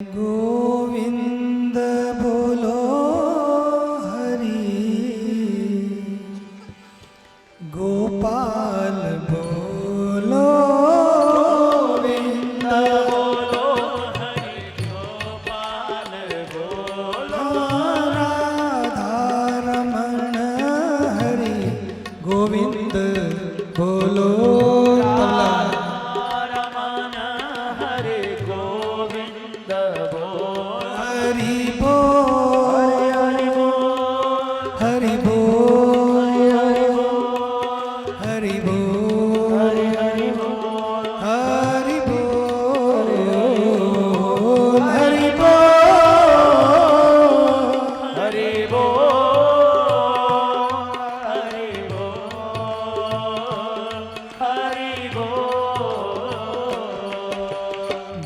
गोविंद बोलो हरि, गोपाल बोलो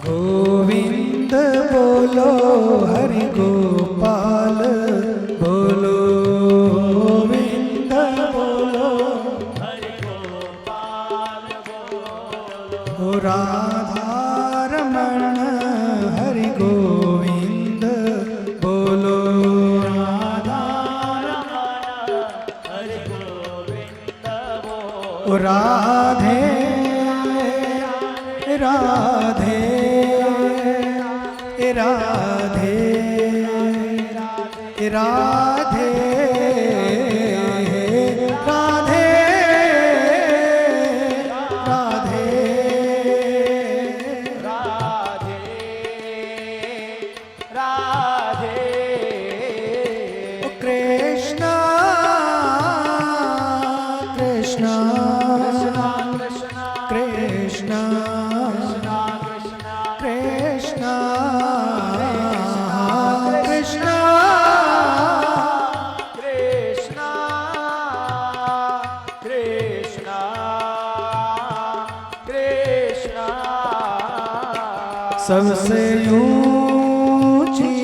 गोविंद बोलो हरि, गोपाल बोलो राधा रमण हरि, गोविंद बोलो राधे राधे राधे राधे राधे राधे राधे कृष्ण कृष्ण सबसे ऊंची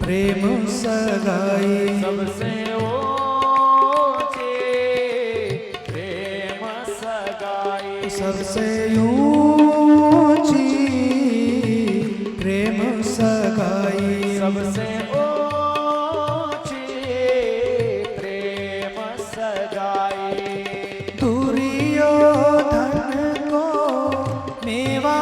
प्रेम सगाई, सबसे ऊंची प्रेम सगाई, सबसे ऊंची प्रेम सगाई, सबसे ऊंची प्रेम सगाई। दुर्योधन को मेवा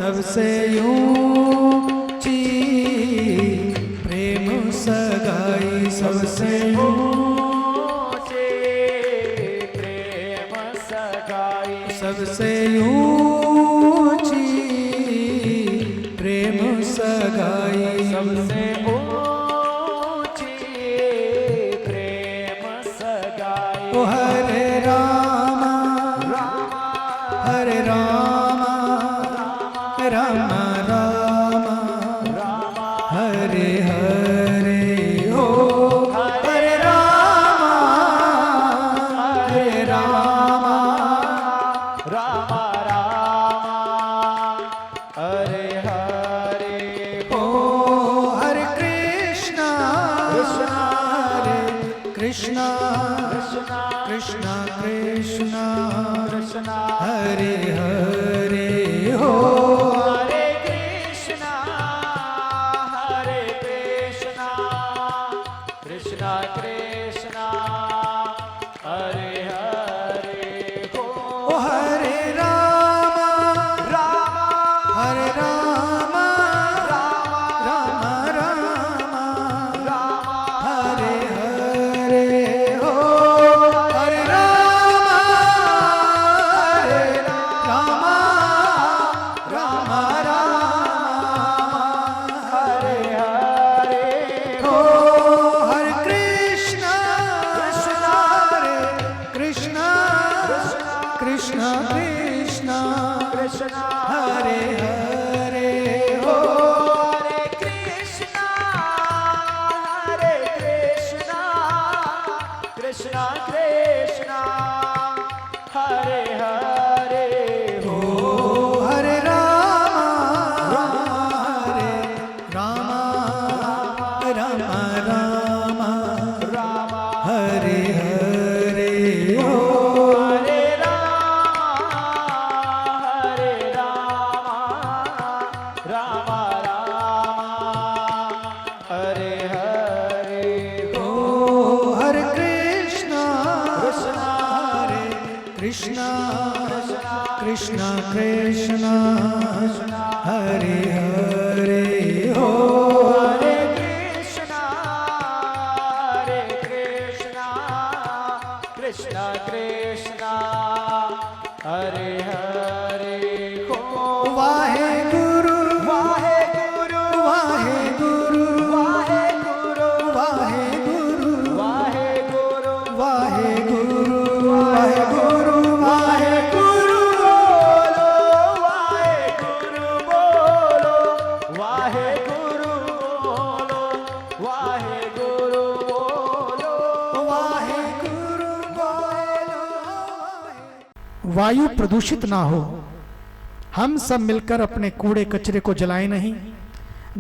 सबसे ऊंची प्रेम सगाई, सबसे ऊंची प्रेम सगाई, सबसे ऊंची प्रेम सगाई, सबसे ऊंची प्रेम सगाई। ओ हरे राम हरे राम राम राम हरे हरे, हो हरे राम राम राम हरे हरे, हो हरे कृष्ण कृष्ण कृष्ण कृष्ण हरे हरे, हो Krishna कृष्णा कृष्णा हरे हरे ओ हरे राम हरे राम राम राम राम हरे हरे ओ हरे राम राम राम हरे हरे ओ हरे कृष्णा कृष्णा कृष्णा कृष्णा हरे हरे ओ हरे कृष्णा कृष्णा कृष्णा हरे हरे हो वाहे गुरु वाहे गुरु वाहे गुरु वाहे गुरु वाहे गुरु वाहे गुरु वाहे गुरु वाहे गुरु वाहे गुरु बोलो वाहे गुरु बोलो वाहे गुरु बोलो वाहे गुरु बोलो वाहे गुरु बोलो। वायु प्रदूषित ना हो, हम सब मिलकर अपने कूड़े कचरे को जलाएं नहीं।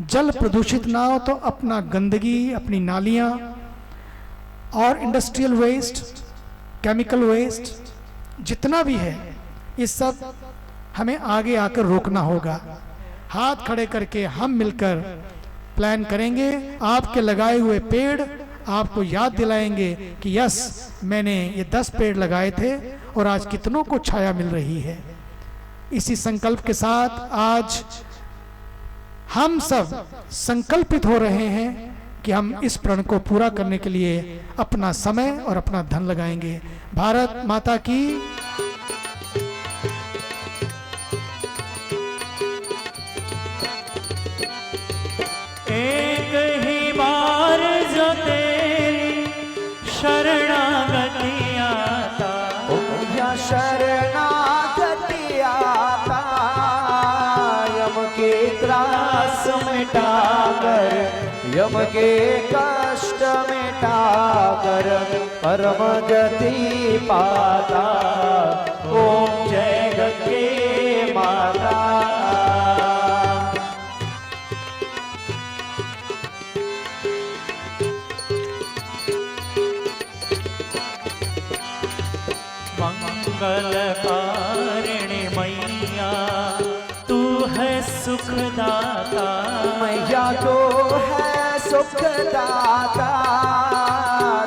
जल प्रदूषित ना हो तो अपना गंदगी, अपनी नालियां और इंडस्ट्रियल वेस्ट, केमिकल वेस्ट जितना भी है, इस सब हमें आगे आकर रोकना होगा। हाथ खड़े करके हम मिलकर प्लान करेंगे। आपके लगाए हुए पेड़ आपको याद दिलाएंगे कि यस, मैंने ये 10 पेड़ लगाए थे और आज कितनों को छाया मिल रही है। इसी संकल्प के साथ आज हम सब संकल्पित हो रहे हैं कि हम इस प्रण को पूरा करने के लिए अपना समय और अपना धन लगाएंगे। भारत माता की एक ही बार जो तेरी शरणागति आता, या शरणागति आता, यम के त्रास मिटाकर, यम के कष्ट मिटाकर परम गति पाता। ओम जय गंगे माता। मंगलकारिणी मैया तू है सुखदाता, मैया तो है सुखदाता।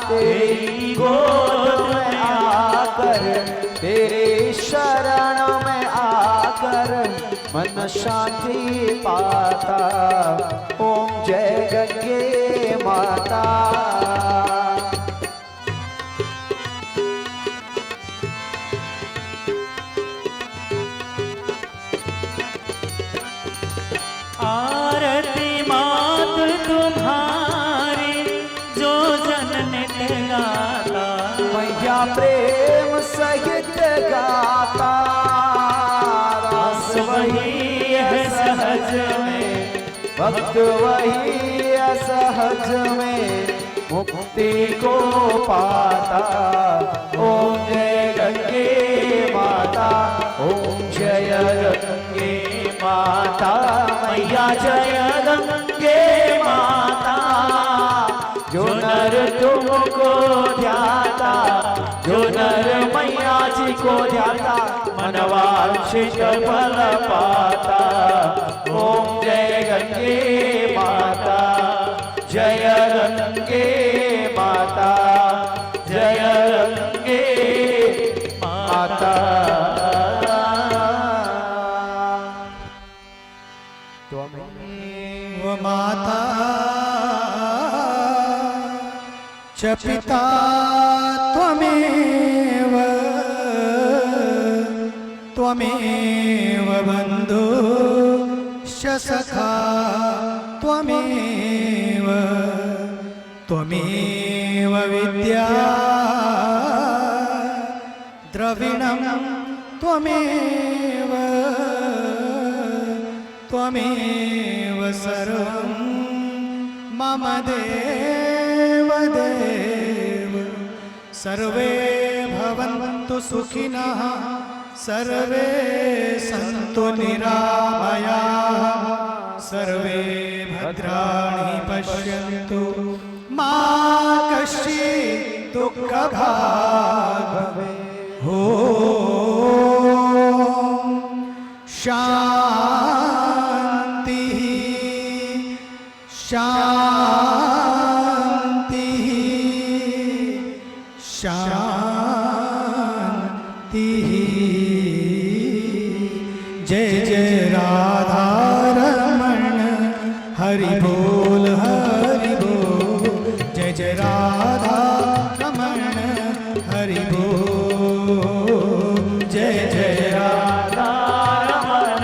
तेरी गोद में आकर, तेरी शरण में आकर मन शांति पाता। ओम जय गंगे माता। आरती मात तुम्हारी जो जन नित गाता, मैया प्रेम सहित गाता। रास वही है सहज में, भक्त वही है सहज में, मुक्ति को पाता। ओम जय गंगे माता, ओम जय गंगे माता। मैया जय गंगे माता। जो नर तुमको ध्याता, जो नर मैया जी को ध्याता, मनवांछित फल पाता। ओम जय गंगे माता, जय गंगे माता, जय गंगे माता। व माता च पिता त्वमेव, त्वमेव बन्धु च सखा त्वमेव, त्वमेव विद्या द्रविणं त्वमेव, त्वमेव सर्वं मम देव देव सर्वे भवन्तु सुखिनः सर्वे सन्तु निरामयाः सर्वे भद्राणि पश्यन्तु मा कश्चित् दुःखभाग् भवेत्। ॐ शान्तिः शान्तिः शान्तिः। जय जय राधा रमण हरि बोल हरि बोल। जय जय राधा रमण हरि बोल। जय जय राधा रमन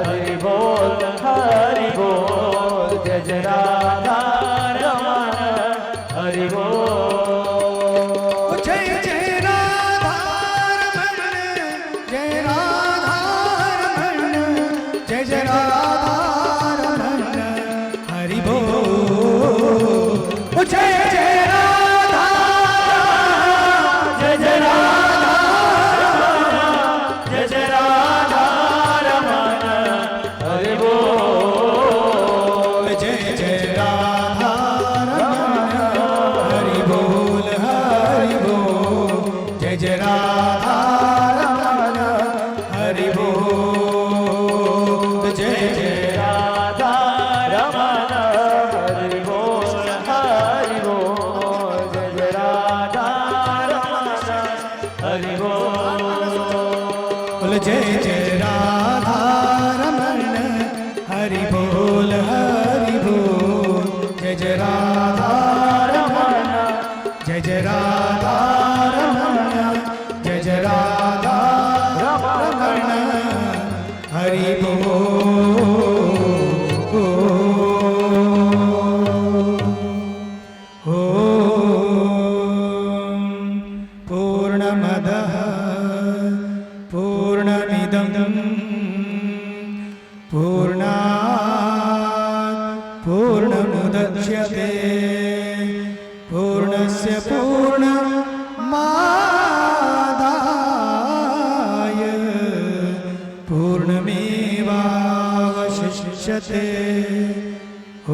हरि बोल हरि बोल। जय जय राधा रमन हरि बोल। जय जय राधा रमण जय राधा रमण जय जय राधा रमण हरि बोल। जय जय राधा जय जय राधा जय जय राधा रमन हरि बोल। जय जय राधा रमण हरि बोल हरि बोल। जय जय राधा रमण हरि बोल। जय जय राधा रमन हरि बोल हरि बोल। जय जय राधा रमन हरि बोल। जय जय राधा रमण हरि बोल हरि बोल। जय जय राधा रमण जय जय राधा रमण जय जय राधा रमण हरि बोल। पूर्णमदः पूर्णमिदं पूर्णात् पूर्णमुदच्यते पूर्णस्य पूर्णमादाय पूर्णमेवावशिष्यते। ॐ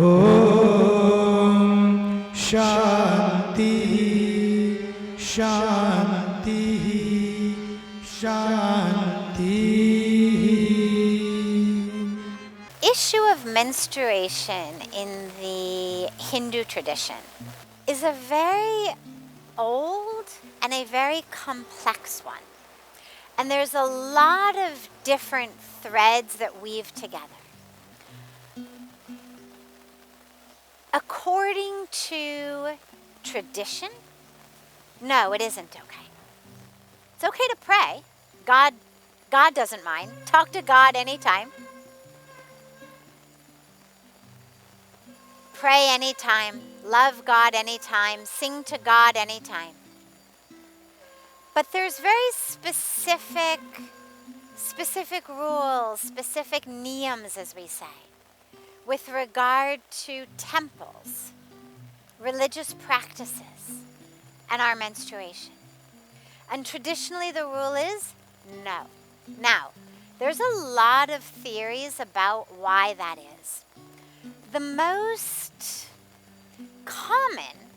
शान्तिः शान्तिः शान्तिः। Issue of menstruation in the Hindu tradition is a very old and a very complex one. And there's a lot of different threads that weave together. According to tradition, no, it isn't okay. It's okay to pray. God doesn't mind. Talk to God anytime. Pray anytime, love God anytime, sing to God anytime. But there's very specific rules, specific niyams, as we say, with regard to temples, religious practices, and our menstruation. And traditionally the rule is no. Now, there's a lot of theories about why that is. The most common,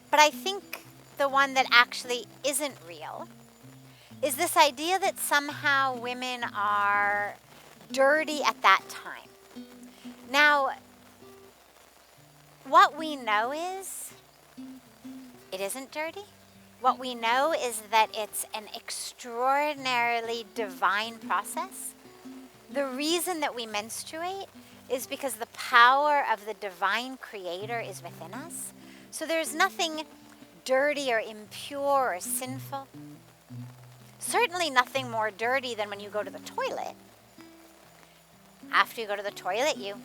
but I think the one that actually isn't real, is this idea that somehow women are dirty at that time. Now, what we know is it isn't dirty. What we know is that it's an extraordinarily divine process. The reason that we menstruate is because the power of the divine creator is within us. So there's nothing dirty or impure or sinful. Certainly nothing more dirty than when you go to the toilet. After you go to the toilet, you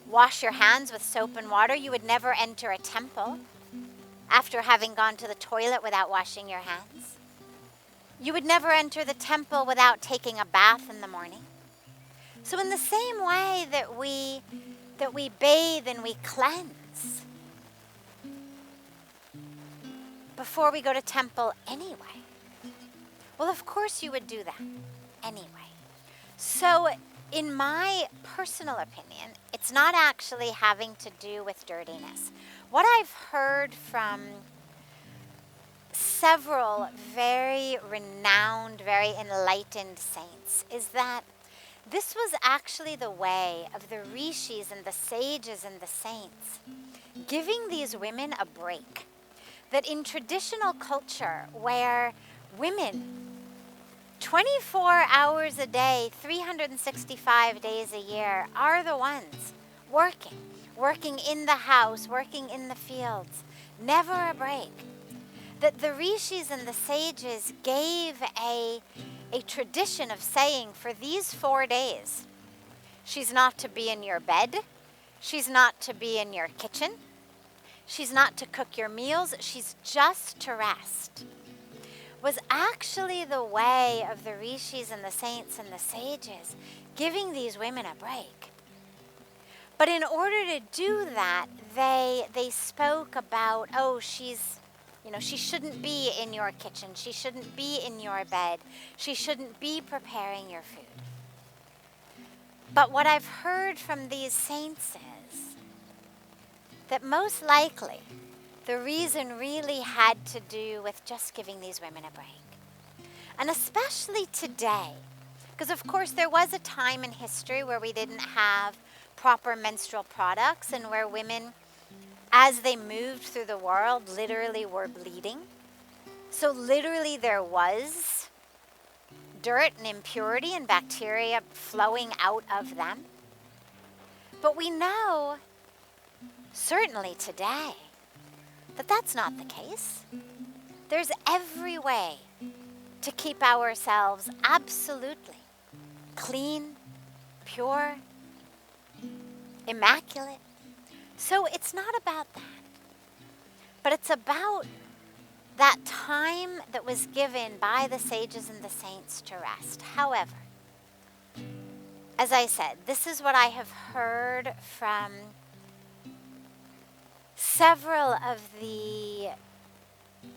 wash your hands with soap and water. You would never enter a temple after having gone to the toilet without washing your hands. You would never enter the temple without taking a bath in the morning. So in the same way that we bathe and we cleanse, before we go to temple anyway? Well, of course you would do that anyway. So, in my personal opinion, it's not actually having to do with dirtiness. What I've heard from several very renowned, very enlightened saints is that this was actually the way of the rishis and the sages and the saints giving these women a break. That in traditional culture where women 24 hours a day, 365 days a year are the ones working in the house, working in the fields, never a break. That the rishis and the sages gave a tradition of saying for these 4 days, she's not to be in your bed, she's not to be in your kitchen, she's not to cook your meals, she's just to rest, was actually the way of the rishis and the saints and the sages giving these women a break. But in order to do that, they spoke about, oh, she shouldn't be in your kitchen, she shouldn't be in your bed, she shouldn't be preparing your food. But what I've heard from these saints is that most likely the reason really had to do with just giving these women a break. And especially today, because of course there was a time in history where we didn't have proper menstrual products and where women, as they moved through the world, literally were bleeding. So literally there was dirt and impurity and bacteria flowing out of them. But we know, certainly today, that that's not the case. There's every way to keep ourselves absolutely clean, pure, immaculate. So it's not about that, but it's about that time that was given by the sages and the saints to rest. However, as I said, this is what I have heard from several of the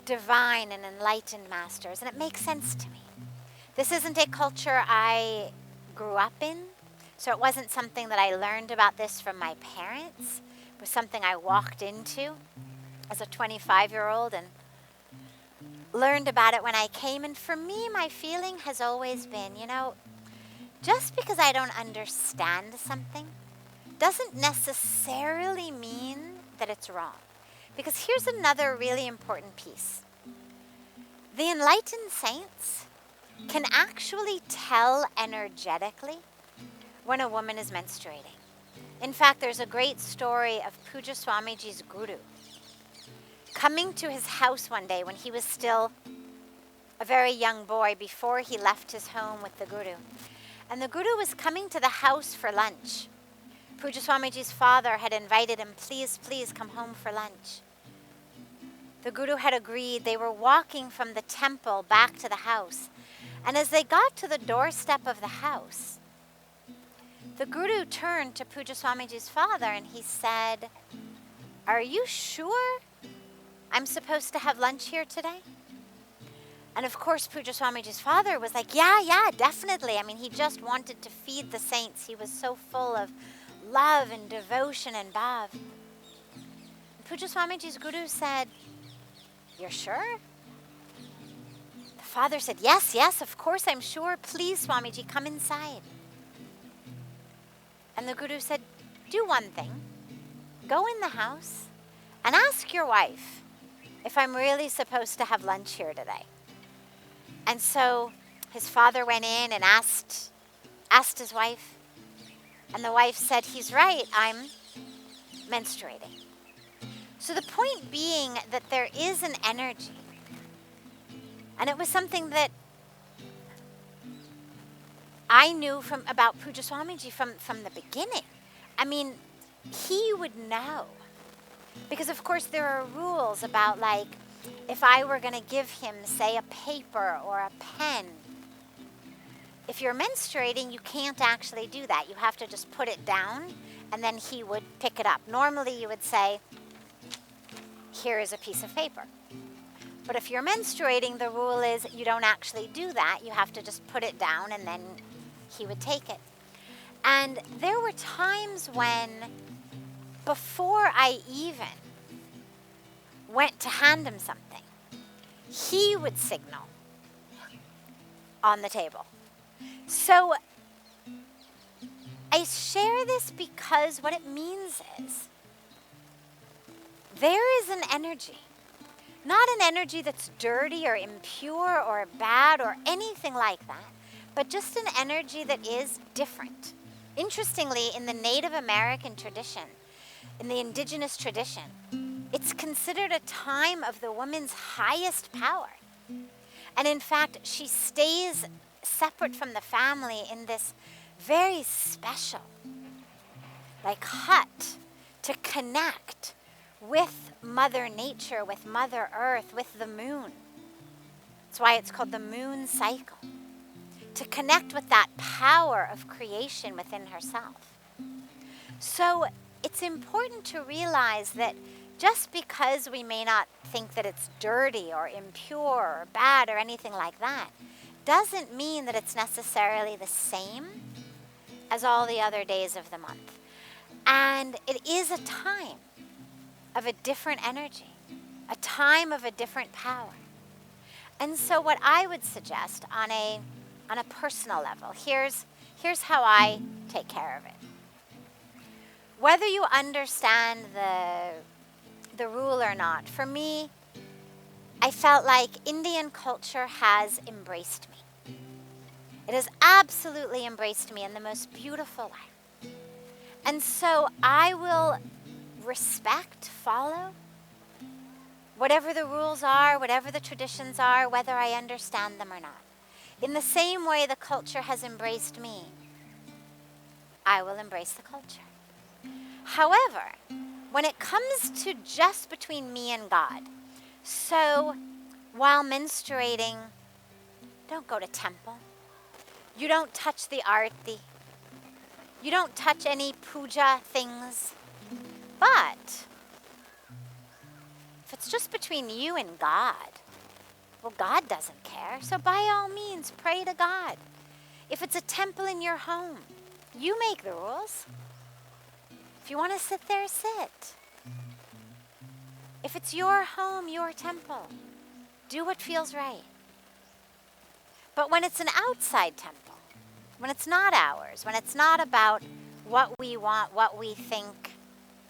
divine and enlightened masters, and it makes sense to me. This isn't a culture I grew up in, so it wasn't something that I learned about this from my parents. It was something I walked into as a 25-year-old and learned about it when I came. And for me, my feeling has always been, just because I don't understand something doesn't necessarily mean that it's wrong. Because here's another really important piece. The enlightened saints can actually tell energetically when a woman is menstruating. In fact, there's a great story of Pujya Swamiji's guru coming to his house one day when he was still a very young boy before he left his home with the guru. And the guru was coming to the house for lunch. Pujya Swamiji's father had invited him, please, please come home for lunch. The guru had agreed. They were walking from the temple back to the house. And as they got to the doorstep of the house, the guru turned to Pujya Swamiji's father and he said, "Are you sure I'm supposed to have lunch here today?" And of course, Pujya Swamiji's father was like, yeah, definitely. I mean, he just wanted to feed the saints. He was so full of love and devotion and bhav. And Pujya Swamiji's guru said, "You're sure?" The father said, yes, of course I'm sure. Please, Swamiji, come inside. And the guru said, do one thing. Go in the house and ask your wife if I'm really supposed to have lunch here today. And so his father went in and asked his wife. And the wife said, he's right, I'm menstruating. So the point being that there is an energy. And it was something that I knew about Pujya Swamiji from the beginning. I mean, he would know. Because of course there are rules about, like, if I were going to give him, say, a paper or a pen, if you're menstruating, you can't actually do that. You have to just put it down, and then he would pick it up. Normally, you would say, here is a piece of paper. But if you're menstruating, the rule is you don't actually do that. You have to just put it down and then he would take it. And there were times when, before I even went to hand him something, he would signal on the table. So I share this because what it means is there is an energy, not an energy that's dirty or impure or bad or anything like that, but just an energy that is different. Interestingly, in the Native American tradition, in the indigenous tradition, it's considered a time of the woman's highest power. And in fact, she stays separate from the family in this very special, like hut, to connect with Mother Nature, with Mother Earth, with the moon. That's why it's called the moon cycle. To connect with that power of creation within herself. So it's important to realize that just because we may not think that it's dirty or impure or bad or anything like that, doesn't mean that it's necessarily the same as all the other days of the month. And it is a time of a different energy, a time of a different power. And so what I would suggest on a personal level, here's how I take care of it. Whether you understand the rule or not, for me, I felt like Indian culture has embraced me. It has absolutely embraced me in the most beautiful way. And so I will respect, follow, whatever the rules are, whatever the traditions are, whether I understand them or not. In the same way the culture has embraced me, I will embrace the culture. However, when it comes to just between me and God, so while menstruating, don't go to temple. You don't touch the Aarti. You don't touch any puja things. But if it's just between you and God, well, God doesn't care. So by all means, pray to God. If it's a temple in your home, you make the rules. If you want to sit there, sit. If it's your home, your temple, do what feels right. But when it's an outside temple, when it's not ours, when it's not about what we want, what we think,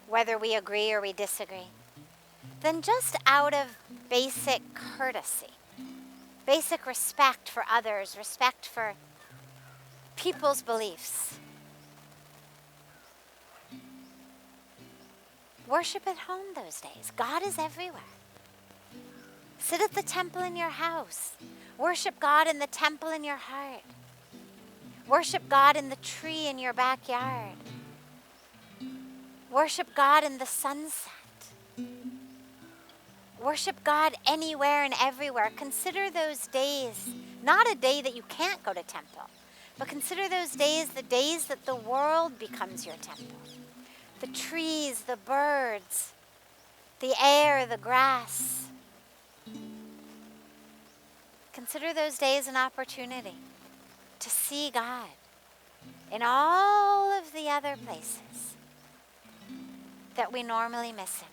whether we agree or we disagree, then just out of basic courtesy, basic respect for others, respect for people's beliefs, worship at home those days. God is everywhere. Sit at the temple in your house. Worship God in the temple in your heart. Worship God in the tree in your backyard. Worship God in the sunset. Worship God anywhere and everywhere. Consider those days, not a day that you can't go to temple, but consider those days the days that the world becomes your temple. The trees, the birds, the air, the grass. Consider those days an opportunity to see God in all of the other places that we normally miss Him.